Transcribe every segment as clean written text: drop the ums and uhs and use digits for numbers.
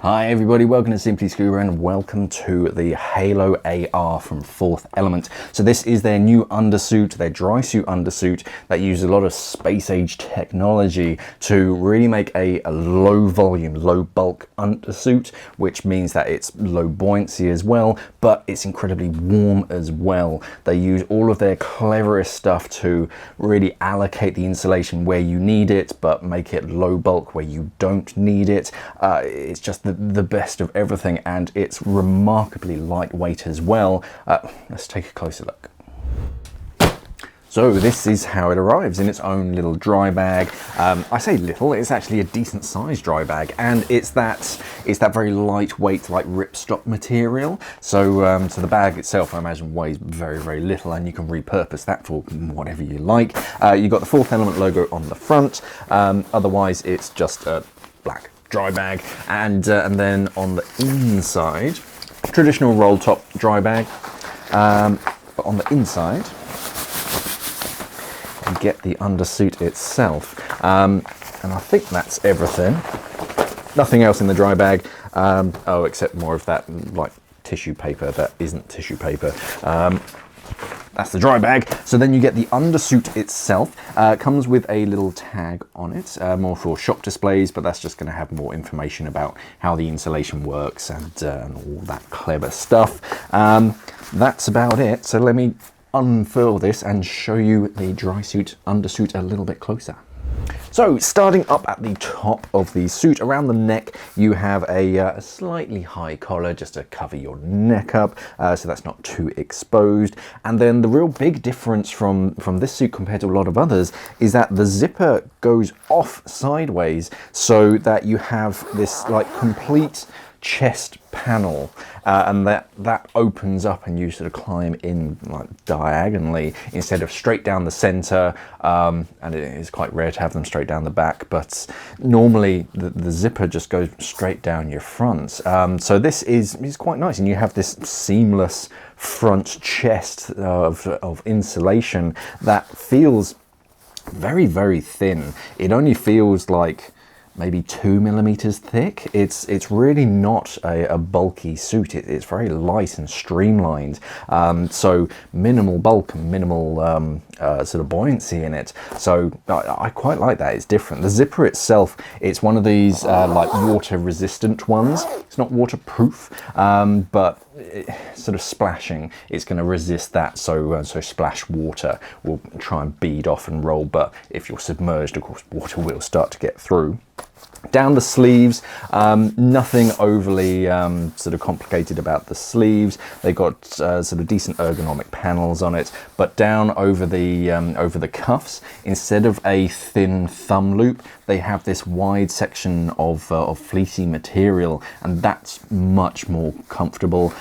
Hi everybody, welcome to Simply Scuba and welcome to the Halo AR from Fourth Element. So this is their new undersuit, their dry suit undersuit that uses a lot of space age technology to really make a low volume, low bulk undersuit, which means that it's low buoyancy as well, but it's incredibly warm as well. They use all of their cleverest stuff to really allocate the insulation where you need it, but make it low bulk where you don't need it. It's just the best of everything, and it's remarkably lightweight as well. Let's take a closer look. So this is how it arrives in its own little dry bag. I say little, it's actually a decent sized dry bag, and it's that very lightweight, like ripstop material. So so the bag itself, I imagine, weighs very, very little, and you can repurpose that for whatever you like. You've got the Fourth Element logo on the front. Otherwise, it's just a black dry bag, and then on the inside, traditional roll top dry bag, but on the inside you get the undersuit itself, and I think that's everything. Nothing else in the dry bag, oh, except more of that like tissue paper that isn't tissue paper. That's the dry bag. So then you get the undersuit itself. Comes with a little tag on it, more for shop displays, but that's just going to have more information about how the insulation works and all that clever stuff. That's about it. So let me unfurl this and show you the dry suit undersuit a little bit closer. So starting up at the top of the suit, around the neck, you have a slightly high collar just to cover your neck up, so that's not too exposed. And then the real big difference from this suit compared to a lot of others is that the zipper goes off sideways, so that you have this like complete chest panel, and that opens up and you sort of climb in like diagonally instead of straight down the center, and it is quite rare to have them straight down the back, but normally the zipper just goes straight down your front. So this is quite nice, and you have this seamless front chest of insulation that feels very, very thin. It only feels like maybe 2 millimeters thick. It's really not a bulky suit. It's very light and streamlined, so minimal bulk and minimal sort of buoyancy in it. So I quite like that. It's different. The zipper itself, it's one of these like water resistant ones. It's not waterproof, but sort of splashing, it's going to resist that, so splash water will try and bead off and roll, but if you're submerged, of course, water will start to get through. Down the sleeves, nothing overly sort of complicated about the sleeves. They've got sort of decent ergonomic panels on it, but down over the cuffs, instead of a thin thumb loop, they have this wide section of fleecy material, and that's much more comfortable,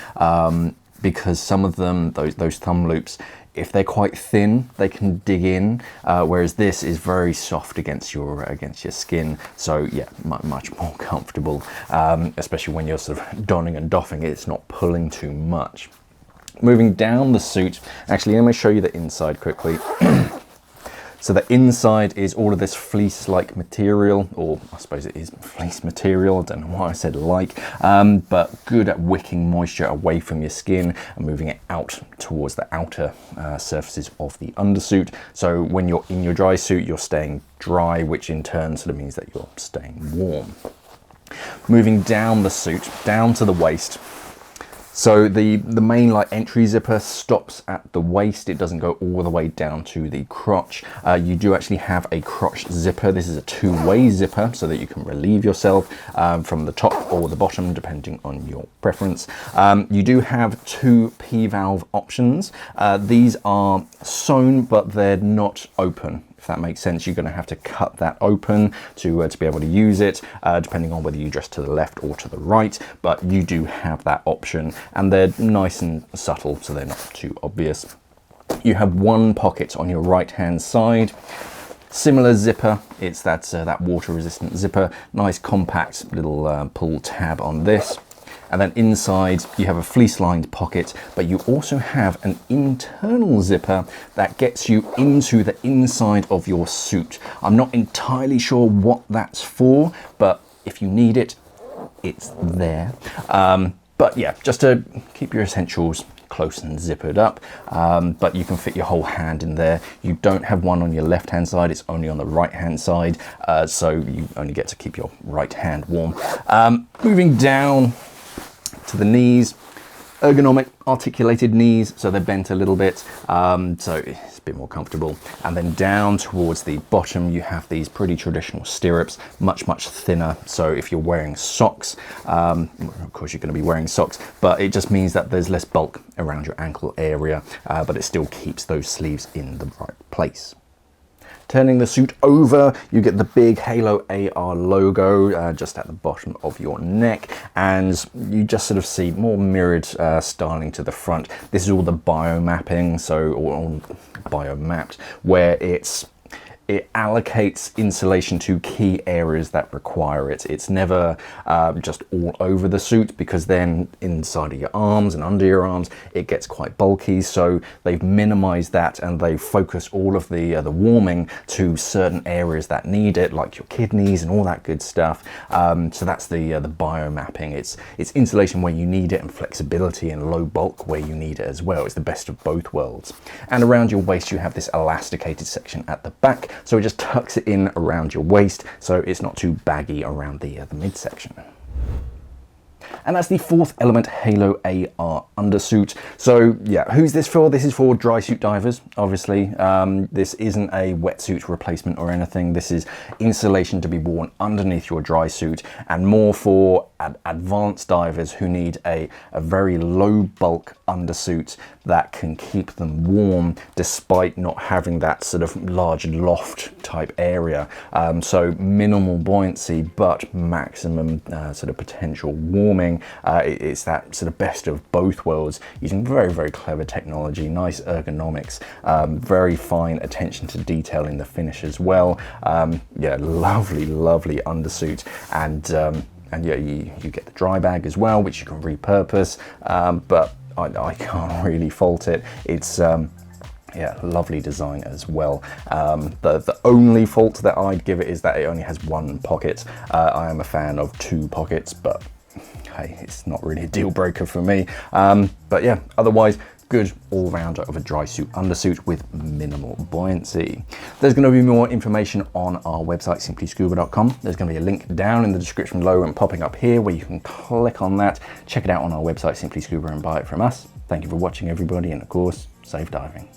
because some of them, those thumb loops, if they're quite thin, they can dig in, whereas this is very soft against your skin. So yeah, much more comfortable, especially when you're sort of donning and doffing it. It's not pulling too much. Moving down the suit, actually, let me show you the inside quickly. So the inside is all of this fleece-like material, or I suppose it is fleece material, I don't know why I said like, but good at wicking moisture away from your skin and moving it out towards the outer surfaces of the undersuit. So when you're in your dry suit, you're staying dry, which in turn sort of means that you're staying warm. Moving down the suit, down to the waist. So the main like entry zipper stops at the waist. It doesn't go all the way down to the crotch. You do actually have a crotch zipper. This is a two-way zipper so that you can relieve yourself from the top or the bottom, depending on your preference. You do have two P-valve options. These are sewn, but they're not open. If that makes sense, you're going to have to cut that open to be able to use it, depending on whether you dress to the left or to the right, but you do have that option, and they're nice and subtle, so they're not too obvious. You have one pocket on your right hand side. Similar zipper, it's that water resistant zipper, nice compact little pull tab on this. And then inside you have a fleece lined pocket, but you also have an internal zipper that gets you into the inside of your suit. I'm not entirely sure what that's for, but if you need it, it's there. But yeah, just to keep your essentials close and zippered up, but you can fit your whole hand in there. You don't have one on your left hand side, it's only on the right hand side, so you only get to keep your right hand warm. Moving down to the knees, ergonomic articulated knees, so they're bent a little bit, so it's a bit more comfortable. And then down towards the bottom you have these pretty traditional stirrups, much thinner, so if you're wearing socks, of course you're going to be wearing socks, but it just means that there's less bulk around your ankle area, but it still keeps those sleeves in the right place. Turning the suit over, you get the big Halo AR logo just at the bottom of your neck, and you just sort of see more mirrored styling to the front. This is all the biomapping, so or biomapped, where it allocates insulation to key areas that require it. It's never just all over the suit, because then inside of your arms and under your arms it gets quite bulky, so they've minimized that and they focus all of the warming to certain areas that need it, like your kidneys and all that good stuff. So that's the biomapping. It's insulation where you need it, and flexibility and low bulk where you need it as well. It's the best of both worlds. And around your waist you have this elasticated section at the back, so it just tucks it in around your waist, so it's not too baggy around the midsection. And that's the fourth element, Halo AR undersuit. So yeah, who's this for? This is for dry suit divers, obviously. This isn't a wetsuit replacement or anything. This is insulation to be worn underneath your dry suit, and more for advanced divers who need a very low bulk undersuit that can keep them warm despite not having that sort of large loft type area. So minimal buoyancy but maximum sort of potential warming. It's that sort of best of both worlds, using very clever technology, nice ergonomics, very fine attention to detail in the finish as well. Yeah, lovely undersuit, and yeah, you get the dry bag as well, which you can repurpose, but I can't really fault it. It's yeah, lovely design as well. The only fault that I'd give it is that it only has one pocket. I am a fan of two pockets, but hey, it's not really a deal breaker for me. But yeah, otherwise, good all-rounder of a dry suit undersuit with minimal buoyancy. There's going to be more information on our website, simplyscuba.com. There's going to be a link down in the description below and popping up here where you can click on that, check it out on our website, Simply Scuba, and buy it from us. Thank you for watching, everybody, and of course, safe diving.